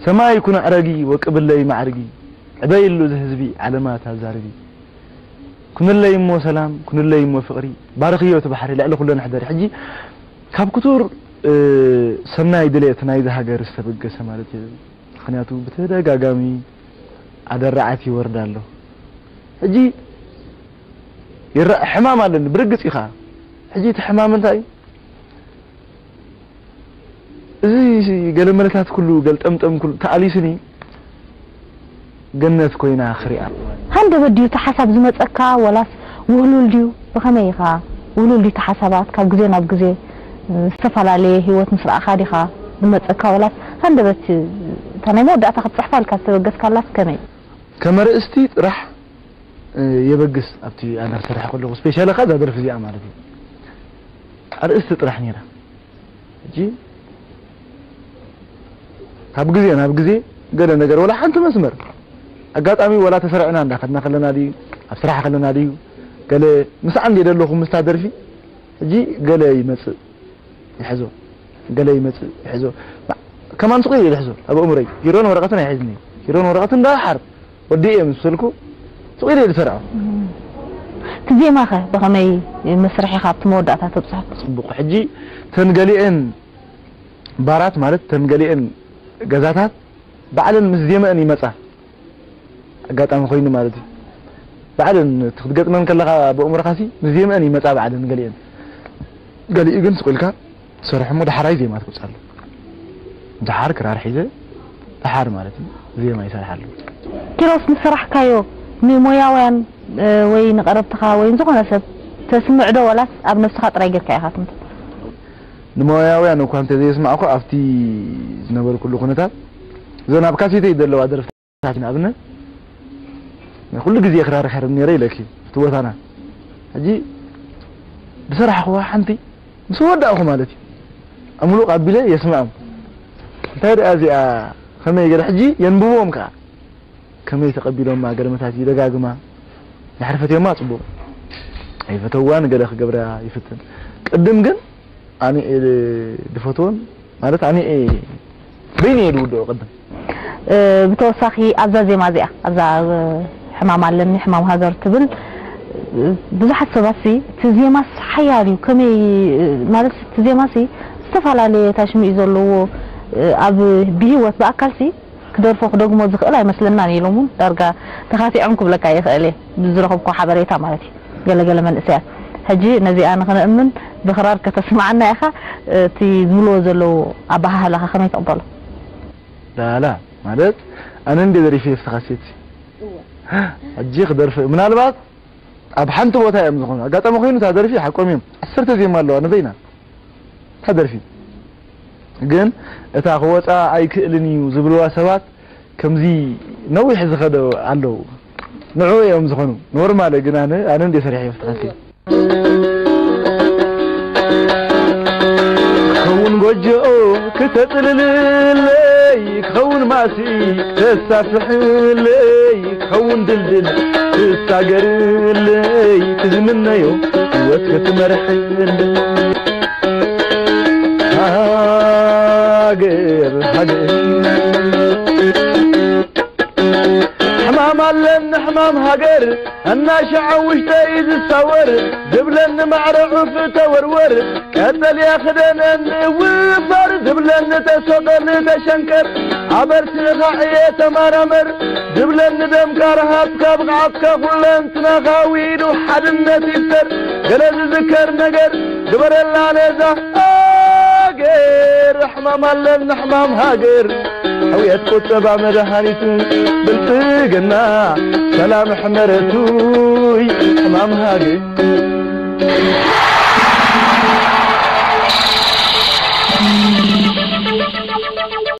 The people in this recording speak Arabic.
سماي يكون عرقي وقبل لي معرقي عبايل له زهزبي علامات هزاربي كن الله يمو سلام كن الله يمو فقري بارقيه وتبحري لا كلنا نحضر حجي كاب كتور سماي دليت نايده هاجر استبقس مالتي خنياتو بتدغاغامي ادرعاتي وردالو حجي يرى حمام علن برقص يخا حجي تحمام انتاي زي قال ملكات كله قال طمطم كله تعاليسني جنات كوينا خريعه هند بديو تحسب زمصكا ولاس ولول ديو بخميخا ولول دي تحسبات كاب غزي ناب غزي استفالالي هيوت مسرا خاديخا زمصكا ولاس هند بس تاني مودة تخصحفال كاستبقس كالاس كمي كمرئستي راح يبقس ابتي انا صراحه كله سبيشال خذ درف زي مالتي ارئست طرح نيرا جي كاب غزي انا بغزي قال نجر ولا حنت مسمر اقاطامي ولا تسرعنا اندخدنا خلنا دي بصراحه خلنا دي قال مس عندي دلوكم مستادرفي جي قال يمص يحزو قال يمص يحزو كمان صغير يحزو ابو امري يرون ورقتنا يحزني يرون ورقتنا دا حرب ودي مسلكو صغير يدفرعوا تزي ماخه بخمي مسرحي خاطر موداتا تبصح صبق حجي تنقلين بارات مالت تنقلين غزاتات بعلن مزيمه يمصا اقاطام خوينو مالتي بعلن تخدقطمن كلها بأمرخاسي مزيمه يمصا بعلن قلين قالي اجن سقلكا صراحه مو دحراي زي ما تقصال دحار كرار حيزه دحار مالتي زي ما يسرحالو كيروس مسرح كايو مي موياوين وي نقربتها وين زغنا سب تسمع دو ولا اب نفسها طريقك يا خاطر نموياوين اكو انت زي يسمعكو افتي نبر كل كنتات زنا بكاسيتي يدلوا ادرفتاتنا ابنا كل غزي اخرار خرب نيري لكي توتانا اجي بصراحه هو حنتي مسوداكو مالتي املو قبيله يسمعهم تاد ازي خمي يقول حجي ينبوهم كا كم يتقبلون ما قرمتاتي دغاغما يحرفتي ما صبو اي فتوان قدخ قبرا يفتن قدم كن اني دفتون مالت اني بيني يدودو قدم بتوسخي ازازي مازيا ازا حمام علمني حمام هاجر تبل بزحت سباسي تزيماس حياري كمي مالت تزيماسي استفالالي تاشمي زلو اب بيوت باكلسي كدرفو دغمو زخلا يمسلنا نيلومون دارغا تخاتي عنكم لك يا خالي بزرخبكو حبريتا مالتي قال من اسيا هجي نزي انا خنامن بقرار كتسمعنا يا اخا تي زلو زلو ابها لها خميت ابل لا مالت انا ندي دريفي افتخاسيتي اجي قدر منالبات اب حنت بوتا يمزخون اقاطم خوينو تادرفي حقوميم 10 زي مالو انا بينا تادرفي ግን እታ ወጣ አይክልኒው ዝብልዋ ሰባት ከምዚ ነው ይሕዝኸደው አለው ንዑ እዮም ዝኾኑ ኖርማል ግን አነ እንደ ሰሪሕ ይፍታሲ ከውን ጎጆኦ ከተጥልልለይ ከውን ማሲ ተሳፍሕለይ ከውን ድልድል ተሳገርለይ ትዝምነዮ ህይወት ክትመርሕለይ هاجر حمام علن حمام هاجر انا شعوش تايز الصور دبلن معرف تورور كتل ياخدن وفر دبلن تسقل تشنكر عبرت خعيه تمرمر دبلن دم كرهات كبقعك كلن تنخاويد وحدنت يفتر جلز ذكر نجر دبر اللعنزه هاجر حمام علن حمام هاجر حويت كتبع مدهانيت بالفقنا سلام حمرتوي حمام هاجر